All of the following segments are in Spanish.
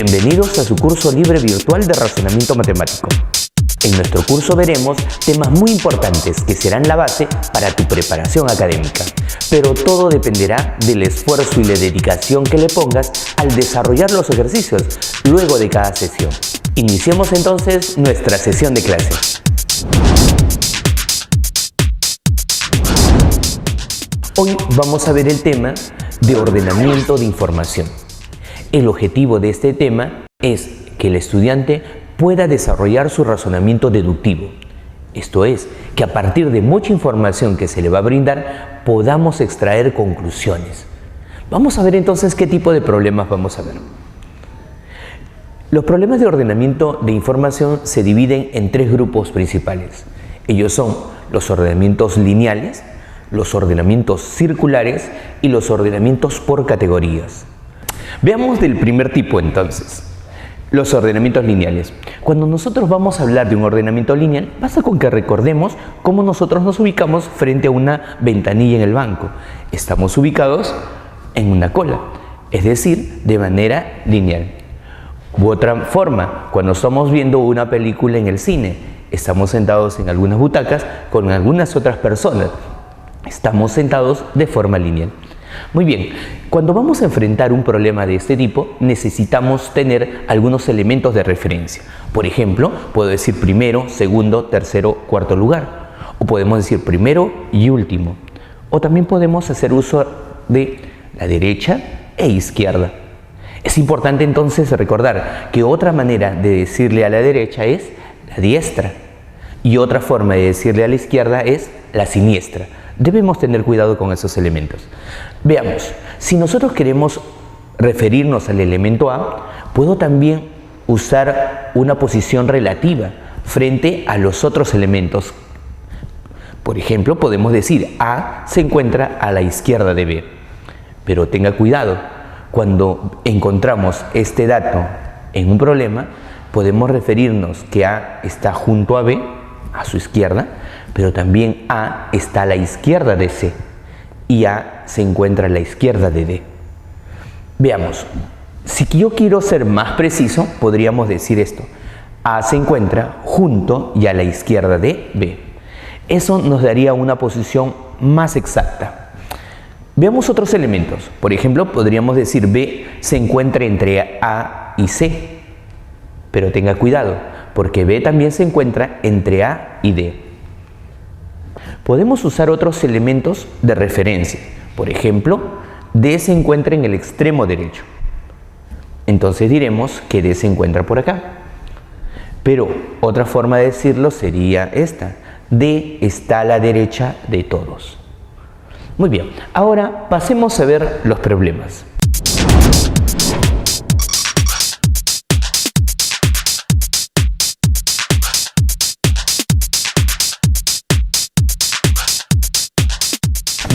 Bienvenidos a su curso libre virtual de razonamiento matemático. En nuestro curso veremos temas muy importantes que serán la base para tu preparación académica, pero todo dependerá del esfuerzo y la dedicación que le pongas al desarrollar los ejercicios luego de cada sesión. Iniciemos entonces nuestra sesión de clase. Hoy vamos a ver el tema de ordenamiento de información. El objetivo de este tema es que el estudiante pueda desarrollar su razonamiento deductivo. Esto es, que a partir de mucha información que se le va a brindar, podamos extraer conclusiones. Vamos a ver entonces qué tipo de problemas vamos a ver. Los problemas de ordenamiento de información se dividen en tres grupos principales. Ellos son los ordenamientos lineales, los ordenamientos circulares y los ordenamientos por categorías. Veamos del primer tipo entonces, los ordenamientos lineales. Cuando nosotros vamos a hablar de un ordenamiento lineal, basta con que recordemos cómo nosotros nos ubicamos frente a una ventanilla en el banco. Estamos ubicados en una cola, es decir, de manera lineal. U otra forma, cuando estamos viendo una película en el cine, estamos sentados en algunas butacas con algunas otras personas. Estamos sentados de forma lineal. Muy bien, cuando vamos a enfrentar un problema de este tipo, necesitamos tener algunos elementos de referencia. Por ejemplo, puedo decir primero, segundo, tercero, cuarto lugar. O podemos decir primero y último. O también podemos hacer uso de la derecha e izquierda. Es importante entonces recordar que otra manera de decirle a la derecha es la diestra. Y otra forma de decirle a la izquierda es la siniestra. Debemos tener cuidado con esos elementos. Veamos, si nosotros queremos referirnos al elemento A, puedo también usar una posición relativa frente a los otros elementos. Por ejemplo, podemos decir A se encuentra a la izquierda de B. Pero tenga cuidado, cuando encontramos este dato en un problema, podemos referirnos que A está junto a B, a su izquierda, pero también A está a la izquierda de C y A se encuentra a la izquierda de D. Veamos, si yo quiero ser más preciso, podríamos decir esto: A se encuentra junto y a la izquierda de B. Eso nos daría una posición más exacta. Veamos otros elementos. Por ejemplo, podríamos decir B se encuentra entre A y C, pero tenga cuidado, porque B también se encuentra entre A y D. Podemos usar otros elementos de referencia. Por ejemplo, D se encuentra en el extremo derecho. Entonces diremos que D se encuentra por acá. Pero otra forma de decirlo sería esta: D está a la derecha de todos. Muy bien, ahora pasemos a ver los problemas.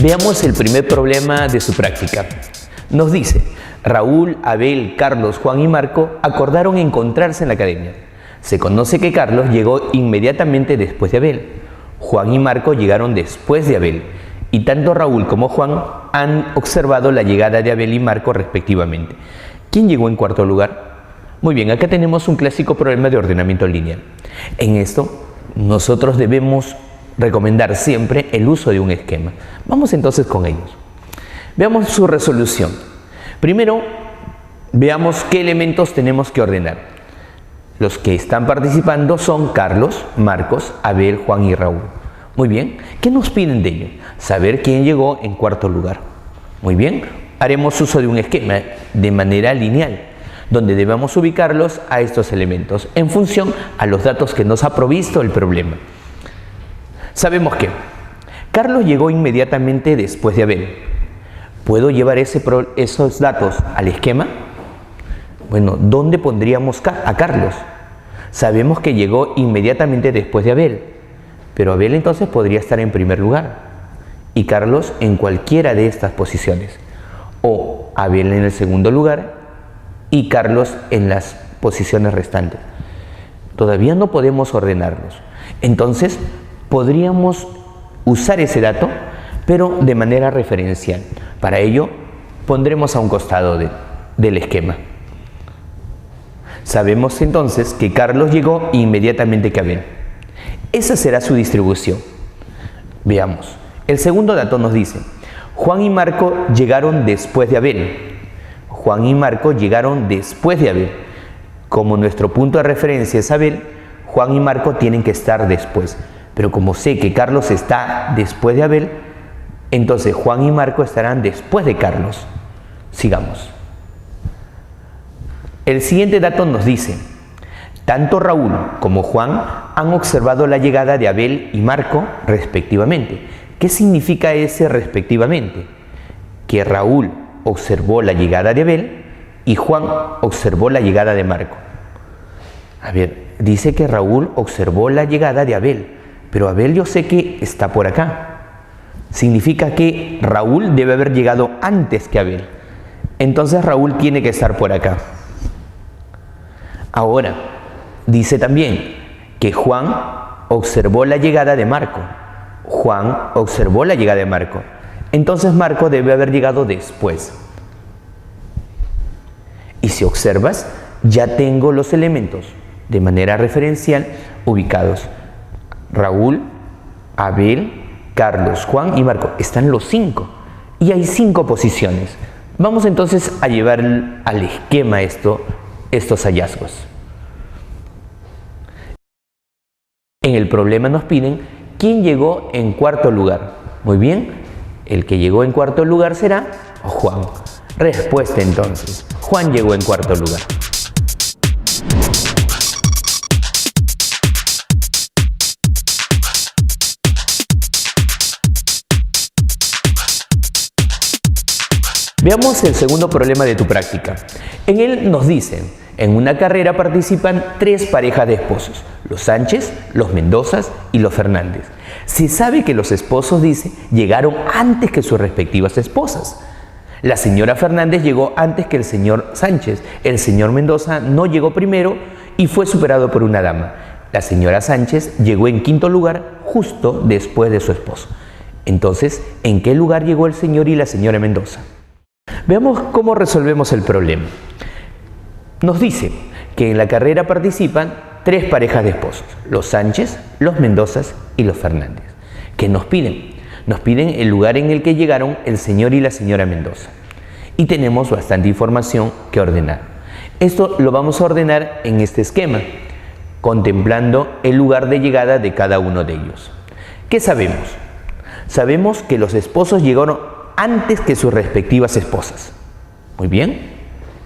Veamos el primer problema de su práctica. Nos dice: Raúl, Abel, Carlos, Juan y Marco acordaron encontrarse en la academia. Se conoce que Carlos llegó inmediatamente después de Abel. Juan y Marco llegaron después de Abel. Y tanto Raúl como Juan han observado la llegada de Abel y Marco respectivamente. ¿Quién llegó en cuarto lugar? Muy bien, acá tenemos un clásico problema de ordenamiento lineal. En esto, nosotros debemos recomendar siempre el uso de un esquema. Vamos entonces con ellos. Veamos su resolución. Primero, veamos qué elementos tenemos que ordenar. Los que están participando son Carlos, Marcos, Abel, Juan y Raúl. Muy bien, ¿qué nos piden de ello? Saber quién llegó en cuarto lugar. Muy bien, haremos uso de un esquema de manera lineal, donde debemos ubicarlos a estos elementos en función a los datos que nos ha provisto el problema. Sabemos que Carlos llegó inmediatamente después de Abel. ¿Puedo llevar esos datos al esquema? Bueno, ¿dónde pondríamos a Carlos? Sabemos que llegó inmediatamente después de Abel, pero Abel entonces podría estar en primer lugar y Carlos en cualquiera de estas posiciones. O Abel en el segundo lugar y Carlos en las posiciones restantes. Todavía no podemos ordenarlos. Entonces, podríamos usar ese dato, pero de manera referencial. Para ello, pondremos a un costado del esquema. Sabemos entonces que Carlos llegó inmediatamente que Abel. Esa será su distribución. Veamos. El segundo dato nos dice, Juan y Marco llegaron después de Abel. Juan y Marco llegaron después de Abel. Como nuestro punto de referencia es Abel, Juan y Marco tienen que estar después. Pero como sé que Carlos está después de Abel, entonces Juan y Marco estarán después de Carlos. Sigamos. El siguiente dato nos dice, tanto Raúl como Juan han observado la llegada de Abel y Marco respectivamente. ¿Qué significa ese respectivamente? Que Raúl observó la llegada de Abel y Juan observó la llegada de Marco. A ver, dice que Raúl observó la llegada de Abel, pero Abel yo sé que está por acá. Significa que Raúl debe haber llegado antes que Abel. Entonces Raúl tiene que estar por acá. Ahora, dice también que Juan observó la llegada de Marco. Juan observó la llegada de Marco. Entonces Marco debe haber llegado después. Y si observas, ya tengo los elementos de manera referencial ubicados. Raúl, Abel, Carlos, Juan y Marco. Están los 5. Y hay 5 posiciones. Vamos entonces a llevar al esquema estos hallazgos. En el problema nos piden quién llegó en cuarto lugar. Muy bien, el que llegó en cuarto lugar será Juan. Respuesta entonces, Juan llegó en cuarto lugar. Veamos el segundo problema de tu práctica. En él nos dicen, en una carrera participan 3 parejas de esposos, los Sánchez, los Mendozas y los Fernández. Se sabe que los esposos, dice, llegaron antes que sus respectivas esposas. La señora Fernández llegó antes que el señor Sánchez, el señor Mendoza no llegó primero y fue superado por una dama. La señora Sánchez llegó en quinto lugar justo después de su esposo. Entonces, ¿en qué lugar llegó el señor y la señora Mendoza? Veamos cómo resolvemos el problema. Nos dice que en la carrera participan 3 parejas de esposos, los Sánchez, los Mendozas y los Fernández. ¿Qué nos piden? Nos piden el lugar en el que llegaron el señor y la señora Mendoza. Y tenemos bastante información que ordenar. Esto lo vamos a ordenar en este esquema, contemplando el lugar de llegada de cada uno de ellos. ¿Qué sabemos? Sabemos que los esposos llegaron antes que sus respectivas esposas. Muy bien.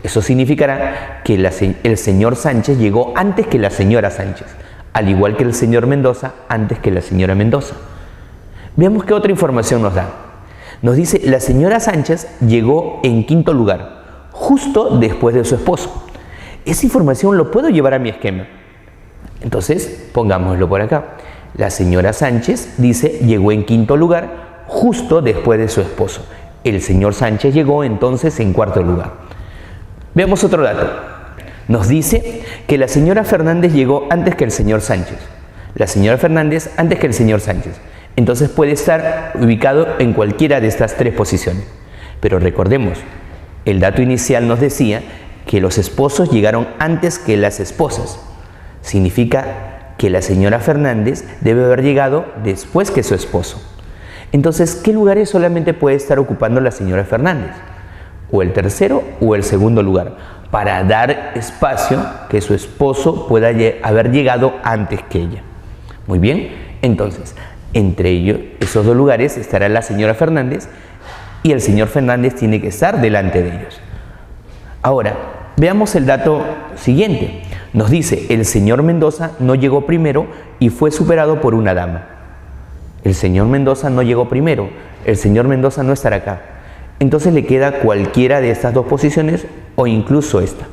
Eso significará que el señor Sánchez llegó antes que la señora Sánchez, al igual que el señor Mendoza antes que la señora Mendoza. Veamos qué otra información nos da. Nos dice, la señora Sánchez llegó en quinto lugar, justo después de su esposo. Esa información lo puedo llevar a mi esquema. Entonces, pongámoslo por acá. La señora Sánchez, dice, llegó en quinto lugar, justo después de su esposo. El señor Sánchez llegó entonces en cuarto lugar. Veamos otro dato. Nos dice que la señora Fernández llegó antes que el señor Sánchez. La señora Fernández antes que el señor Sánchez. Entonces puede estar ubicado en cualquiera de estas 3 posiciones. Pero recordemos, el dato inicial nos decía que los esposos llegaron antes que las esposas. Significa que la señora Fernández debe haber llegado después que su esposo. Entonces, ¿qué lugares solamente puede estar ocupando la señora Fernández? O el tercero o el segundo lugar, para dar espacio que su esposo pueda haber llegado antes que ella. Muy bien, entonces, entre ellos, esos 2 lugares estará la señora Fernández y el señor Fernández tiene que estar delante de ellos. Ahora, veamos el dato siguiente. Nos dice, el señor Mendoza no llegó primero y fue superado por una dama. El señor Mendoza no llegó primero, el señor Mendoza no estará acá. Entonces le queda cualquiera de estas 2 posiciones o incluso esta.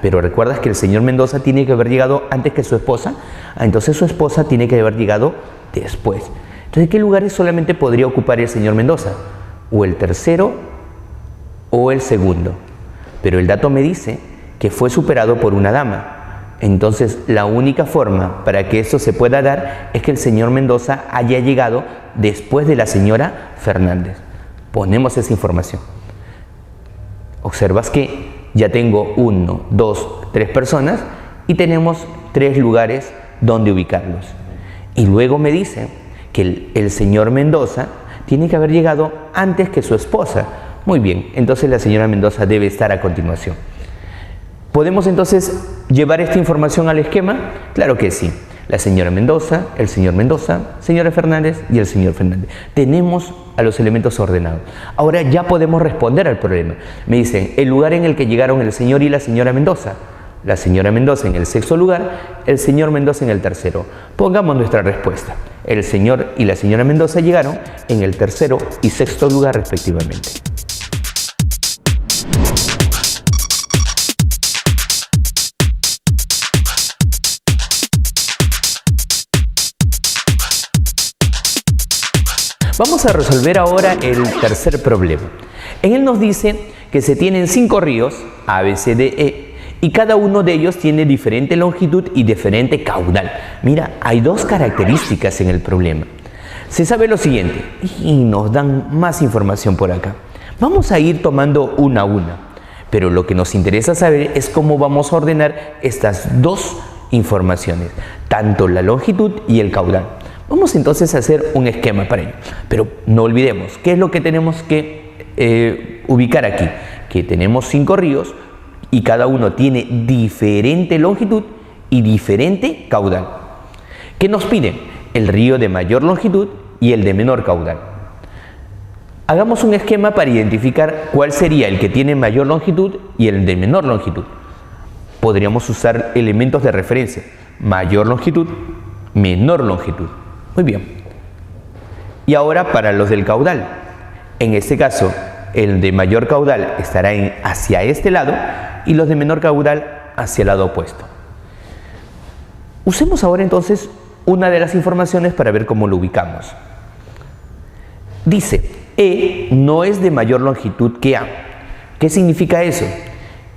Pero recuerdas que el señor Mendoza tiene que haber llegado antes que su esposa. Entonces su esposa tiene que haber llegado después. Entonces, ¿qué lugares solamente podría ocupar el señor Mendoza? O el tercero o el segundo. Pero el dato me dice que fue superado por una dama. Entonces, la única forma para que esto se pueda dar es que el señor Mendoza haya llegado después de la señora Fernández. Ponemos esa información. Observas que ya tengo 1, 2, 3 personas y tenemos 3 lugares donde ubicarlos. Y luego me dice que el señor Mendoza tiene que haber llegado antes que su esposa. Muy bien, entonces la señora Mendoza debe estar a continuación. ¿Podemos entonces llevar esta información al esquema? Claro que sí. La señora Mendoza, señora Fernández y el señor Fernández. Tenemos a los elementos ordenados. Ahora ya podemos responder al problema. Me dicen, el lugar en el que llegaron el señor y la señora Mendoza. La señora Mendoza en el 6º lugar, el señor Mendoza en el 3º. Pongamos nuestra respuesta. El señor y la señora Mendoza llegaron en el 3º y 6º lugar respectivamente. Vamos a resolver ahora el tercer problema. En él nos dice que se tienen 5 ríos, A, B, C, D, E, y cada uno de ellos tiene diferente longitud y diferente caudal. Mira, hay 2 características en el problema. Se sabe lo siguiente, y nos dan más información por acá. Vamos a ir tomando una a una, pero lo que nos interesa saber es cómo vamos a ordenar estas 2 informaciones, tanto la longitud y el caudal. Vamos entonces a hacer un esquema para ello, pero no olvidemos, ¿qué es lo que tenemos que ubicar aquí? Que tenemos 5 ríos y cada uno tiene diferente longitud y diferente caudal. ¿Qué nos piden? El río de mayor longitud y el de menor caudal. Hagamos un esquema para identificar cuál sería el que tiene mayor longitud y el de menor longitud. Podríamos usar elementos de referencia, mayor longitud, menor longitud. Muy bien. Y ahora para los del caudal. En este caso, el de mayor caudal estará hacia este lado y los de menor caudal hacia el lado opuesto. Usemos ahora entonces una de las informaciones para ver cómo lo ubicamos. Dice, E no es de mayor longitud que A. ¿Qué significa eso?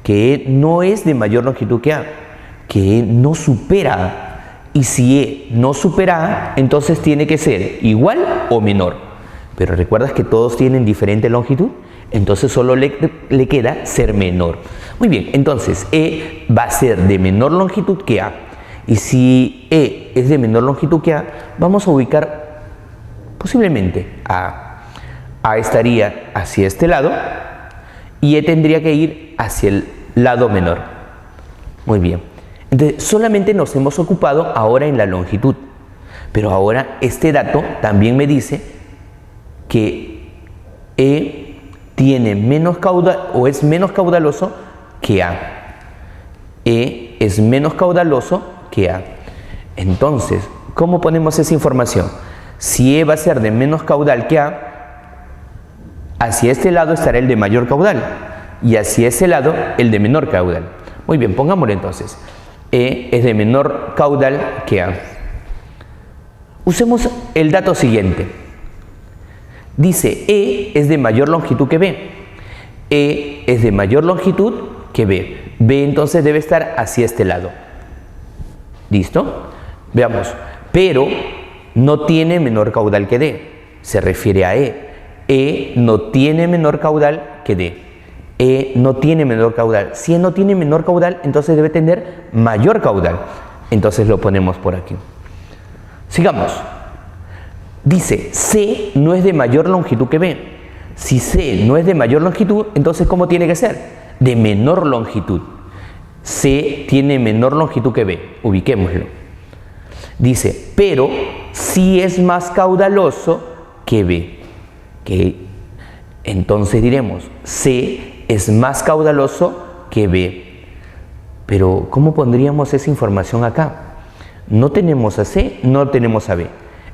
Que E no es de mayor longitud que A, que E no supera A. Y si E no supera A, entonces tiene que ser igual o menor. Pero ¿recuerdas que todos tienen diferente longitud? Entonces solo le queda ser menor. Muy bien, entonces E va a ser de menor longitud que A. Y si E es de menor longitud que A, vamos a ubicar posiblemente a A estaría hacia este lado y E tendría que ir hacia el lado menor. Muy bien. Entonces, solamente nos hemos ocupado ahora en la longitud, pero ahora este dato también me dice que E tiene menos caudal o es menos caudaloso que A. E es menos caudaloso que A. Entonces, ¿cómo ponemos esa información? Si E va a ser de menos caudal que A, hacia este lado estará el de mayor caudal y hacia ese lado el de menor caudal. Muy bien, pongámoslo entonces. E es de menor caudal que A. Usemos el dato siguiente. Dice, E es de mayor longitud que B. E es de mayor longitud que B. B entonces debe estar hacia este lado. ¿Listo? Veamos. Pero no tiene menor caudal que D. Se refiere a E. E no tiene menor caudal que D. E no tiene menor caudal. Si E no tiene menor caudal, entonces debe tener mayor caudal. Entonces lo ponemos por aquí. Sigamos. Dice, C no es de mayor longitud que B. Si C no es de mayor longitud, entonces ¿cómo tiene que ser? De menor longitud. C tiene menor longitud que B. Ubiquémoslo. Dice, pero sí es más caudaloso que B. Entonces diremos, C es más caudaloso que B. Pero ¿cómo pondríamos esa información acá? No tenemos a C, no tenemos a B.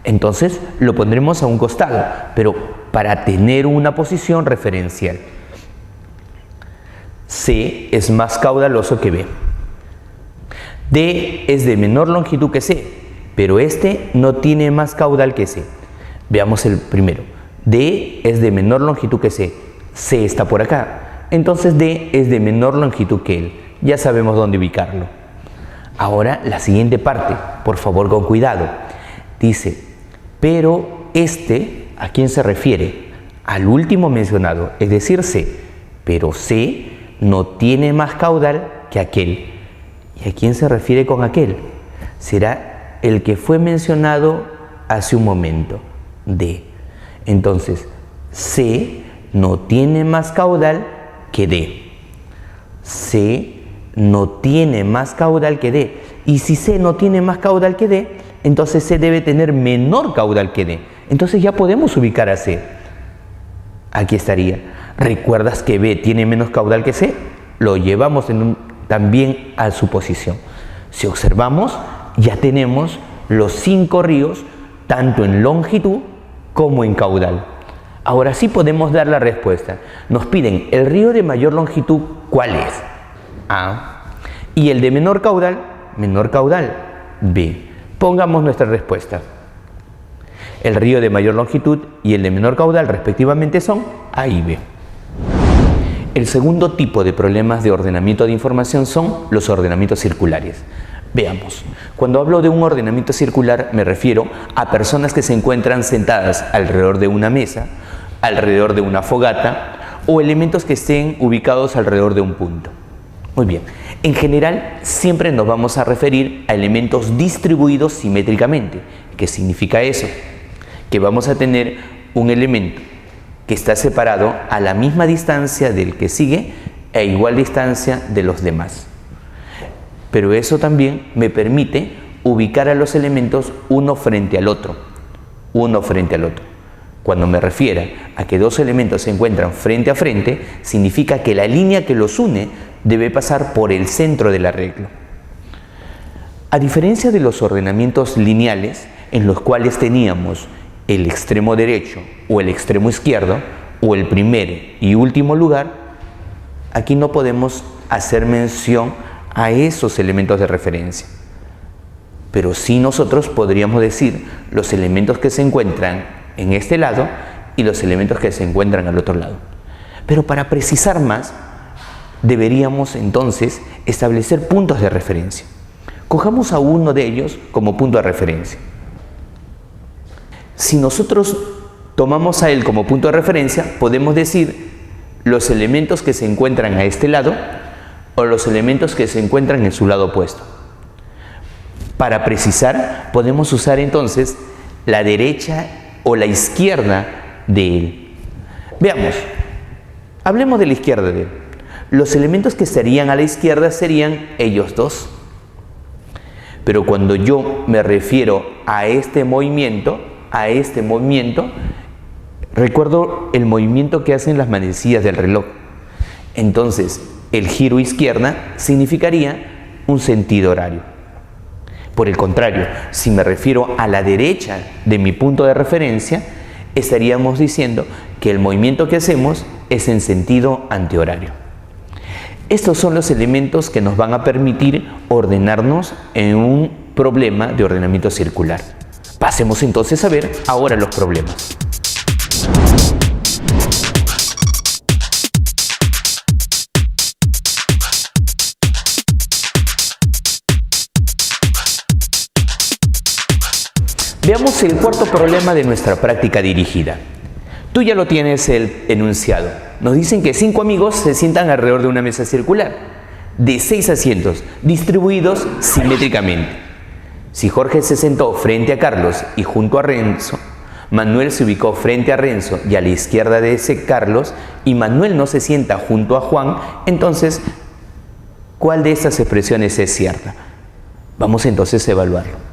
Entonces lo pondremos a un costado, pero para tener una posición referencial. C es más caudaloso que B. D es de menor longitud que C, pero este no tiene más caudal que C. Veamos el primero. D es de menor longitud que C. C está por acá. Entonces D es de menor longitud que él. Ya sabemos dónde ubicarlo. Ahora la siguiente parte, por favor con cuidado. Dice, pero este, ¿a quién se refiere? Al último mencionado, es decir, C. Pero C no tiene más caudal que aquel. ¿Y a quién se refiere con aquel? Será el que fue mencionado hace un momento, D. Entonces, C no tiene más caudal que D. C no tiene más caudal que D. Y si C no tiene más caudal que D, entonces C debe tener menor caudal que D. Entonces ya podemos ubicar a C. Aquí estaría. ¿Recuerdas que B tiene menos caudal que C? Lo llevamos también a su posición. Si observamos, ya tenemos los 5 ríos, tanto en longitud como en caudal. Ahora sí podemos dar la respuesta. Nos piden el río de mayor longitud, ¿cuál es? A. Y el de menor caudal, B. Pongamos nuestra respuesta. El río de mayor longitud y el de menor caudal respectivamente son A y B. El segundo tipo de problemas de ordenamiento de información son los ordenamientos circulares. Veamos, cuando hablo de un ordenamiento circular me refiero a personas que se encuentran sentadas alrededor de una mesa, alrededor de una fogata o elementos que estén ubicados alrededor de un punto. Muy bien, en general siempre nos vamos a referir a elementos distribuidos simétricamente. ¿Qué significa eso? Que vamos a tener un elemento que está separado a la misma distancia del que sigue e igual distancia de los demás. Pero eso también me permite ubicar a los elementos uno frente al otro. Cuando me refiera a que dos elementos se encuentran frente a frente, significa que la línea que los une debe pasar por el centro del arreglo. A diferencia de los ordenamientos lineales, en los cuales teníamos el extremo derecho o el extremo izquierdo, o el primer y último lugar, aquí no podemos hacer mención a esos elementos de referencia. Pero sí nosotros podríamos decir los elementos que se encuentran en este lado y los elementos que se encuentran al otro lado. Pero para precisar más, deberíamos entonces establecer puntos de referencia. Cojamos a uno de ellos como punto de referencia. Si nosotros tomamos a él como punto de referencia, podemos decir los elementos que se encuentran a este lado o los elementos que se encuentran en su lado opuesto. Para precisar, podemos usar entonces la derecha o la izquierda de él. Veamos, hablemos de la izquierda de él. Los elementos que estarían a la izquierda serían ellos dos. Pero cuando yo me refiero a este movimiento, recuerdo el movimiento que hacen las manecillas del reloj. Entonces, el giro izquierda significaría un sentido horario. Por el contrario, si me refiero a la derecha de mi punto de referencia, estaríamos diciendo que el movimiento que hacemos es en sentido antihorario. Estos son los elementos que nos van a permitir ordenarnos en un problema de ordenamiento circular. Pasemos entonces a ver ahora los problemas. Veamos el cuarto problema de nuestra práctica dirigida. Tú ya lo tienes el enunciado. Nos dicen que 5 amigos se sientan alrededor de una mesa circular de 6 asientos distribuidos simétricamente. Si Jorge se sentó frente a Carlos y junto a Renzo, Manuel se ubicó frente a Renzo y a la izquierda de ese Carlos, y Manuel no se sienta junto a Juan, entonces, ¿cuál de estas expresiones es cierta? Vamos entonces a evaluarlo.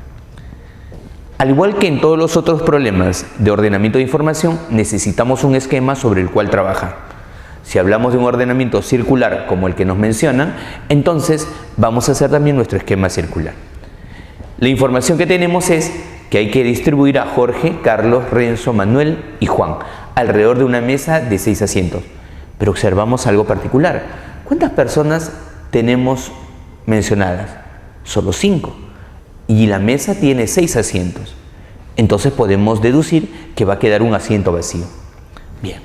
Al igual que en todos los otros problemas de ordenamiento de información, necesitamos un esquema sobre el cual trabajar. Si hablamos de un ordenamiento circular como el que nos mencionan, entonces vamos a hacer también nuestro esquema circular. La información que tenemos es que hay que distribuir a Jorge, Carlos, Renzo, Manuel y Juan alrededor de una mesa de 6 asientos. Pero observamos algo particular. ¿Cuántas personas tenemos mencionadas? Solo 5. Y la mesa tiene 6 asientos. Entonces podemos deducir que va a quedar un asiento vacío. Bien.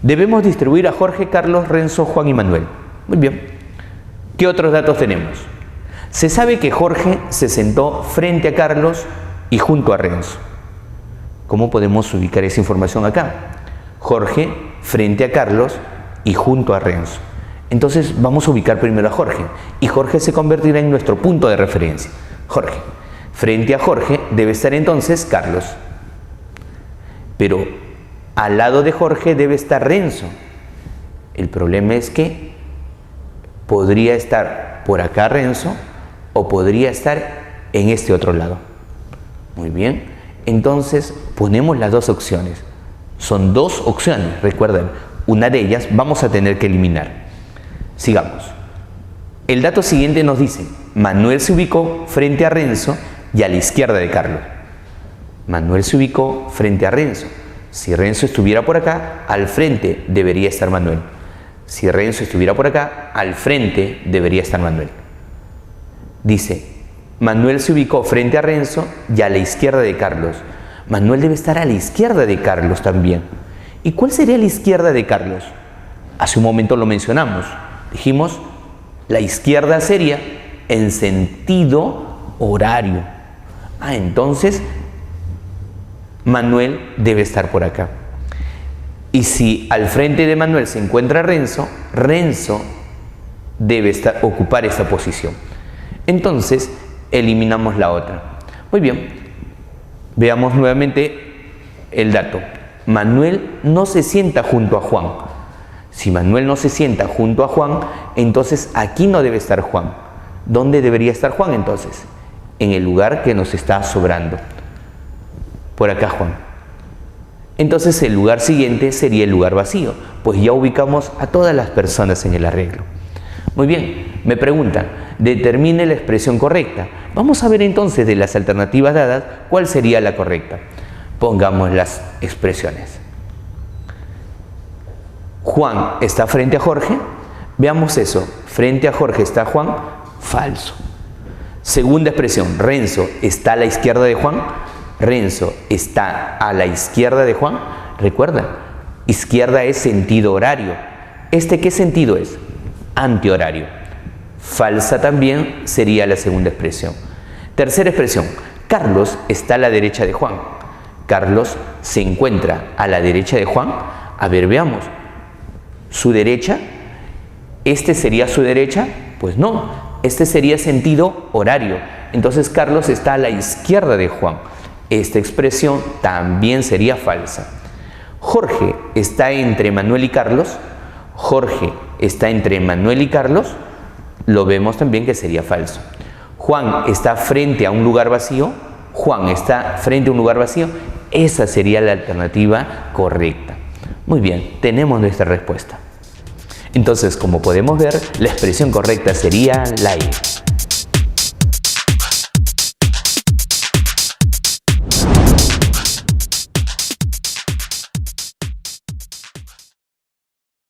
Debemos distribuir a Jorge, Carlos, Renzo, Juan y Manuel. Muy bien. ¿Qué otros datos tenemos? Se sabe que Jorge se sentó frente a Carlos y junto a Renzo. ¿Cómo podemos ubicar esa información acá? Jorge frente a Carlos y junto a Renzo. Entonces vamos a ubicar primero a Jorge y Jorge se convertirá en nuestro punto de referencia. Jorge. Frente a Jorge debe estar entonces Carlos. Pero al lado de Jorge debe estar Renzo. El problema es que podría estar por acá Renzo o podría estar en este otro lado. Muy bien. Entonces ponemos las dos opciones. Son dos opciones, recuerden. Una de ellas vamos a tener que eliminar. Sigamos. El dato siguiente nos dice, Manuel se ubicó frente a Renzo y a la izquierda de Carlos. Manuel se ubicó frente a Renzo. Si Renzo estuviera por acá, al frente debería estar Manuel. Si Renzo estuviera por acá, al frente debería estar Manuel. Dice, Manuel se ubicó frente a Renzo y a la izquierda de Carlos. Manuel debe estar a la izquierda de Carlos también. ¿Y cuál sería la izquierda de Carlos? Hace un momento lo mencionamos. Dijimos, la izquierda sería en sentido horario. Entonces, Manuel debe estar por acá. Y si al frente de Manuel se encuentra Renzo, Renzo debe ocupar esta posición. Entonces, eliminamos la otra. Muy bien, veamos nuevamente el dato. Manuel no se sienta junto a Juan. Si Manuel no se sienta junto a Juan, entonces aquí no debe estar Juan. ¿Dónde debería estar Juan entonces? En el lugar que nos está sobrando. Por acá Juan. Entonces el lugar siguiente sería el lugar vacío, pues ya ubicamos a todas las personas en el arreglo. Muy bien, me preguntan, determine la expresión correcta. Vamos a ver entonces de las alternativas dadas, ¿cuál sería la correcta? Pongamos las expresiones. Juan está frente a Jorge. Veamos eso. Frente a Jorge está Juan. Falso. Segunda expresión. Renzo está a la izquierda de Juan. Renzo está a la izquierda de Juan. Recuerda, izquierda es sentido horario. ¿Este qué sentido es? Antihorario. Falsa también sería la segunda expresión. Tercera expresión. Carlos está a la derecha de Juan. Carlos se encuentra a la derecha de Juan. A ver, veamos. ¿Su derecha? ¿Este sería su derecha? Pues no, este sería sentido horario. Entonces Carlos está a la izquierda de Juan. Esta expresión también sería falsa. Jorge está entre Manuel y Carlos. Jorge está entre Manuel y Carlos. Lo vemos también que sería falso. Juan está frente a un lugar vacío. Juan está frente a un lugar vacío. Esa sería la alternativa correcta. Muy bien, tenemos nuestra respuesta. Entonces, como podemos ver, la expresión correcta sería la E.